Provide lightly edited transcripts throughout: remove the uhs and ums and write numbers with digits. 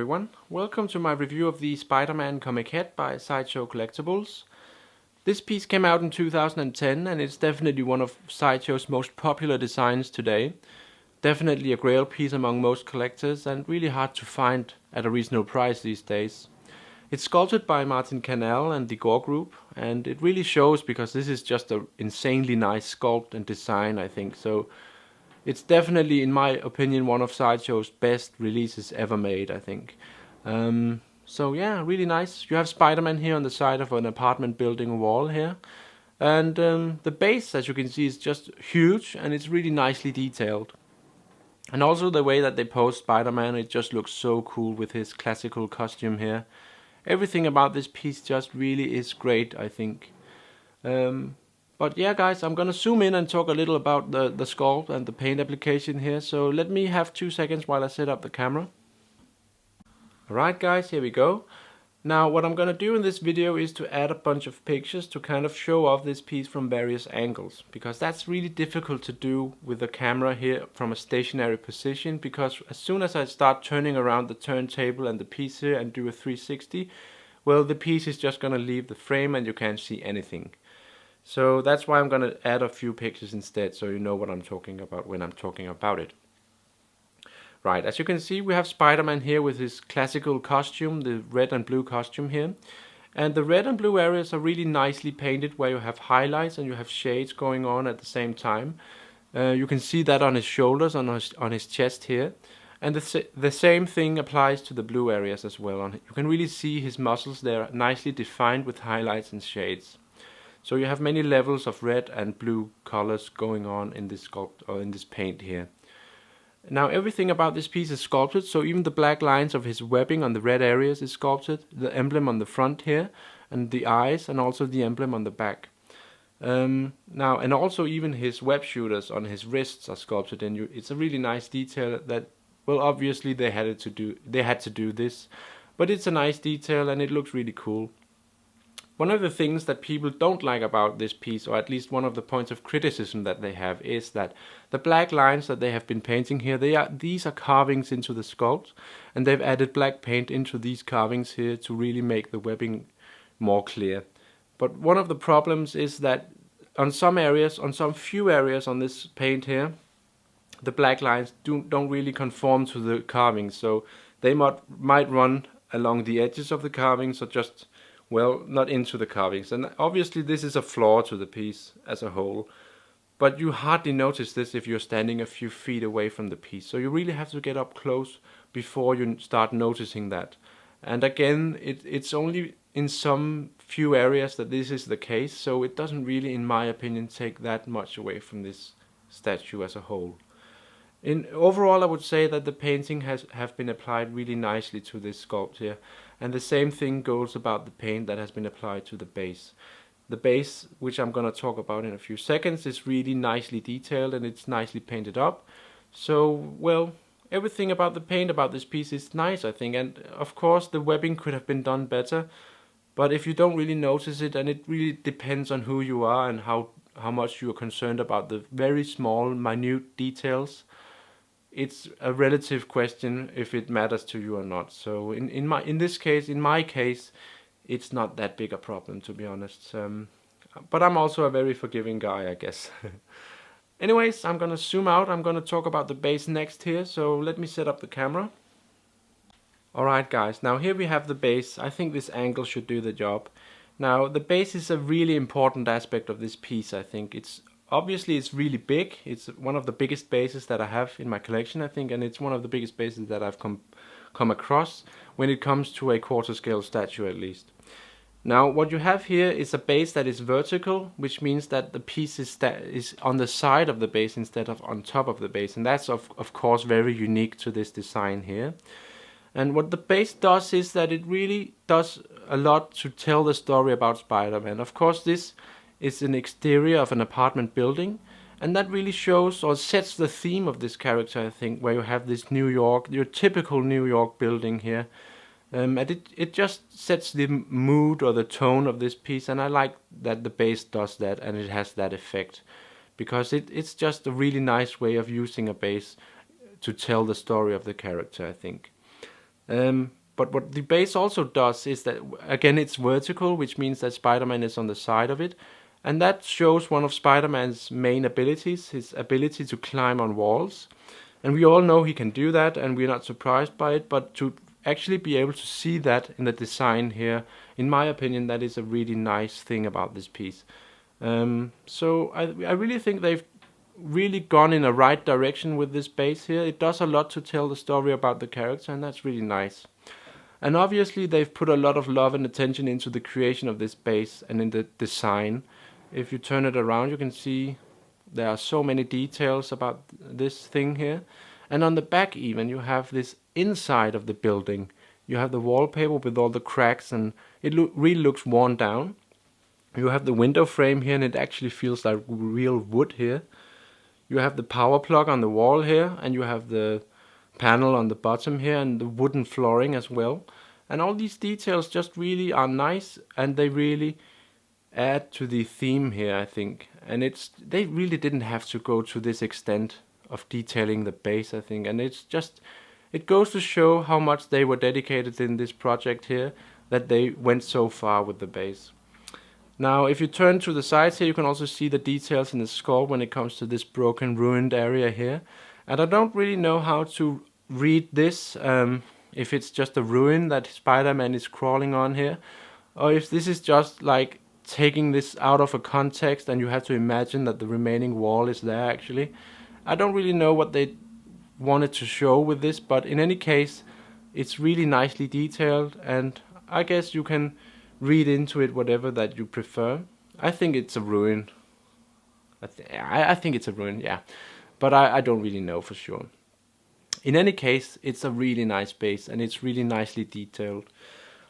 everyone, welcome to my review of the Spider-Man Comiquette by Sideshow Collectibles. This piece came out in 2010 and it's definitely one of Sideshow's most popular designs today. Definitely a grail piece among most collectors and really hard to find at a reasonable price these days. It's sculpted by Martin Canal and the Gore Group, and it really shows because this is just an insanely nice sculpt and design, I think. So it's definitely, in my opinion, one of Sideshow's best releases ever made, I think. So yeah, really nice. You have Spider-Man here on the side of an apartment building wall here. And the base, as you can see, is just huge and it's really nicely detailed. And also the way that they pose Spider-Man, it just looks so cool with his classical costume here. Everything about this piece just really is great, I think. But yeah, guys, I'm gonna zoom in and talk a little about the sculpt and the paint application here. So let me have 2 seconds while I set up the camera. Alright guys, here we go. Now what I'm gonna do in this video is to add a bunch of pictures to kind of show off this piece from various angles. Because that's really difficult to do with the camera here from a stationary position. Because as soon as I start turning around the turntable and the piece here and do a 360, well, the piece is just gonna leave the frame and you can't see anything. So that's why I'm going to add a few pictures instead, so you know what I'm talking about when I'm talking about it. Right, as you can see, we have Spider-Man here with his classical costume, the red and blue costume here. And the red and blue areas are really nicely painted, where you have highlights and you have shades going on at the same time. You can see that on his shoulders, on his chest here. And the same thing applies to the blue areas as well. You can really see his muscles there, nicely defined with highlights and shades. So you have many levels of red and blue colors going on in this sculpt or in this paint here. Now everything about this piece is sculpted, so even the black lines of his webbing on the red areas is sculpted, the emblem on the front here, and the eyes, and also the emblem on the back. Now, and also even his web shooters on his wrists are sculpted, and it's a really nice detail that, well, obviously they had to do this, but it's a nice detail and it looks really cool. One of the things that people don't like about this piece, or at least one of the points of criticism that they have, is that the black lines that they have been painting here, these are carvings into the sculpt, and they've added black paint into these carvings here to really make the webbing more clear. But one of the problems is that on some few areas on this paint here, the black lines don't really conform to the carvings, so they might run along the edges of the carvings or just, well, not into the carvings. And obviously this is a flaw to the piece as a whole, but you hardly notice this if you're standing a few feet away from the piece. So you really have to get up close before you start noticing that. And again, it's only in some few areas that this is the case, so it doesn't really, in my opinion, take that much away from this statue as a whole. Overall, I would say that the painting have been applied really nicely to this sculpt here, and the same thing goes about the paint that has been applied to the base. The base, which I'm going to talk about in a few seconds, is really nicely detailed and it's nicely painted up. So, well, everything about the paint about this piece is nice, I think, and of course the webbing could have been done better, but if you don't really notice it, and it really depends on who you are and how much you are concerned about the very small, minute details, it's a relative question if it matters to you or not. So in my case, it's not that big a problem, to be honest. But I'm also a very forgiving guy, I guess. Anyways, I'm gonna zoom out. I'm gonna talk about the base next here. So let me set up the camera. Alright guys, now here we have the base. I think this angle should do the job. Now the base is a really important aspect of this piece, I think. Obviously it's really big. It's one of the biggest bases that I have in my collection, I think, and it's one of the biggest bases that I've come across when it comes to a quarter scale statue, at least. Now what you have here is a base that is vertical, which means that the piece is on the side of the base instead of on top of the base, and that's of course very unique to this design here. And what the base does is that it really does a lot to tell the story about Spider-Man. Of course, this is an exterior of an apartment building, and that really shows or sets the theme of this character, I think, where you have this New York, your typical New York building here, and it just sets the mood or the tone of this piece, and I like that the base does that and it has that effect, because it's just a really nice way of using a base to tell the story of the character, I think. But what the base also does is that, again, it's vertical, which means that Spider-Man is on the side of it. And that shows one of Spider-Man's main abilities, his ability to climb on walls. And we all know he can do that, and we're not surprised by it, but to actually be able to see that in the design here, in my opinion, that is a really nice thing about this piece. So I really think they've really gone in a right direction with this base here. It does a lot to tell the story about the character, and that's really nice. And obviously they've put a lot of love and attention into the creation of this base and in the design. If you turn it around, you can see there are so many details about this thing here. And on the back even, you have this inside of the building. You have the wallpaper with all the cracks, and it really looks worn down. You have the window frame here, and it actually feels like real wood here. You have the power plug on the wall here, and you have the panel on the bottom here, and the wooden flooring as well. And all these details just really are nice, and they really add to the theme here, I think. And they really didn't have to go to this extent of detailing the base, I think. And it goes to show how much they were dedicated in this project here, that they went so far with the base. Now, if you turn to the sides here, you can also see the details in the skull when it comes to this broken, ruined area here. And I don't really know how to read this, if it's just a ruin that Spider-Man is crawling on here, or if this is just like taking this out of a context and you have to imagine that the remaining wall is there actually. I don't really know what they wanted to show with this, but in any case, it's really nicely detailed, and I guess you can read into it whatever that you prefer. I think it's a ruin. I think it's a ruin, yeah. But I don't really know for sure. In any case, it's a really nice base, and it's really nicely detailed.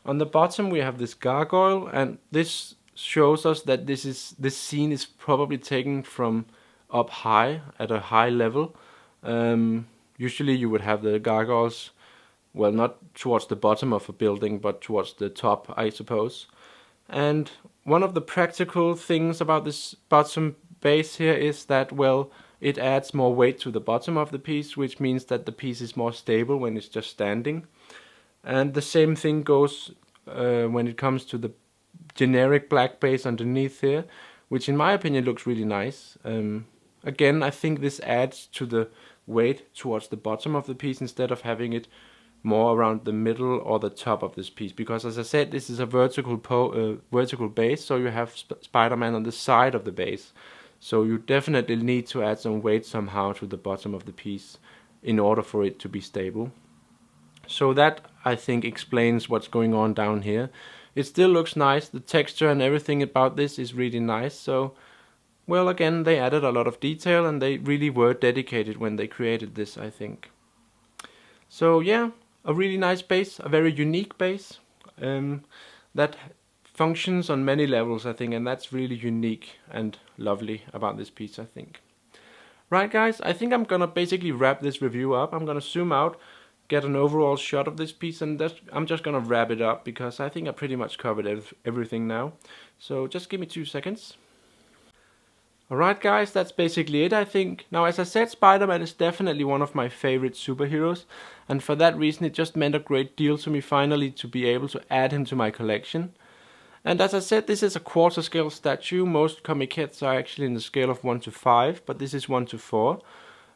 On the bottom we have this gargoyle, and this shows us that this scene is probably taken from up high, at a high level. Usually you would have the gargoyles, well, not towards the bottom of a building, but towards the top, I suppose. And one of the practical things about this bottom base here is that, well, it adds more weight to the bottom of the piece, which means that the piece is more stable when it's just standing. And the same thing goes when it comes to the generic black base underneath here, which in my opinion looks really nice. Again, I think this adds to the weight towards the bottom of the piece instead of having it more around the middle or the top of this piece, because as I said, this is a vertical base, so you have Spider-Man on the side of the base, so you definitely need to add some weight somehow to the bottom of the piece in order for it to be stable. So that, I think, explains what's going on down here. It still looks nice, the texture and everything about this is really nice, so, well, again, they added a lot of detail, and they really were dedicated when they created this, I think. So yeah, a really nice base, a very unique base, that functions on many levels, I think, and that's really unique and lovely about this piece, I think. Right, guys, I think I'm gonna basically wrap this review up. I'm gonna zoom out, get an overall shot of this piece, and I'm just gonna wrap it up because I think I pretty much covered everything now. So just give me 2 seconds. Alright guys, that's basically it, I think. Now, as I said, Spider-Man is definitely one of my favorite superheroes, and for that reason it just meant a great deal to me finally to be able to add him to my collection. And as I said, this is a quarter scale statue. Most Comiquettes are actually in the scale of 1 to 5, but this is 1 to 4.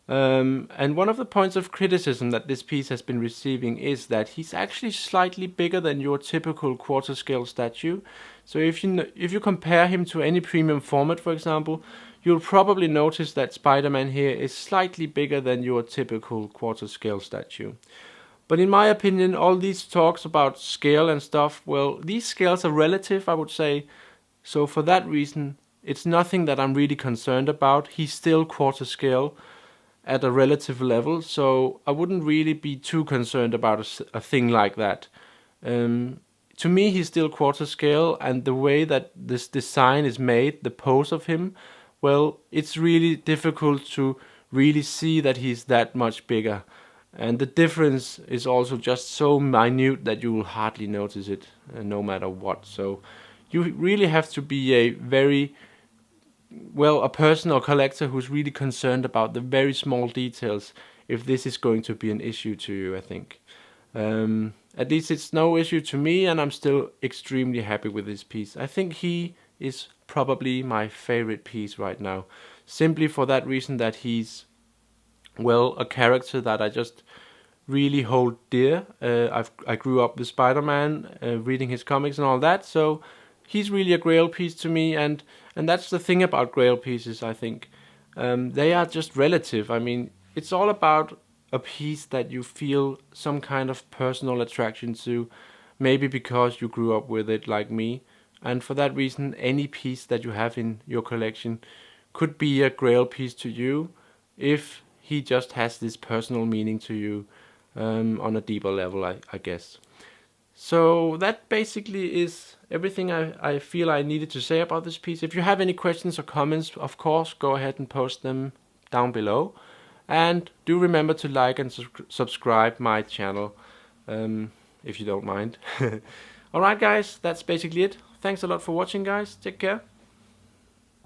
And one of the points of criticism that this piece has been receiving is that he's actually slightly bigger than your typical quarter scale statue. So if you compare him to any premium format, for example, you'll probably notice that Spider-Man here is slightly bigger than your typical quarter scale statue. But in my opinion, all these talks about scale and stuff, well, these scales are relative, I would say. So for that reason, it's nothing that I'm really concerned about. He's still quarter scale at a relative level, so I wouldn't really be too concerned about a thing like that. To me, he's still quarter scale, and the way that this design is made, the pose of him, well, it's really difficult to really see that he's that much bigger. And the difference is also just so minute that you will hardly notice it, no matter what. So you really have to be a person or collector who's really concerned about the very small details if this is going to be an issue to you, I think. at least it's no issue to me, and I'm still extremely happy with this piece. I think he is probably my favorite piece right now, simply for that reason that he's, well, a character that I just really hold dear. I grew up with Spider-Man, reading his comics and all that, so he's really a Grail piece to me, and that's the thing about Grail pieces, I think. They are just relative. I mean, it's all about a piece that you feel some kind of personal attraction to, maybe because you grew up with it like me, and for that reason, any piece that you have in your collection could be a Grail piece to you, if he just has this personal meaning to you, on a deeper level, I guess. So that basically is everything I feel I needed to say about this piece. If you have any questions or comments, of course, go ahead and post them down below. And do remember to like and subscribe my channel, if you don't mind. Alright guys, that's basically it. Thanks a lot for watching, guys. Take care.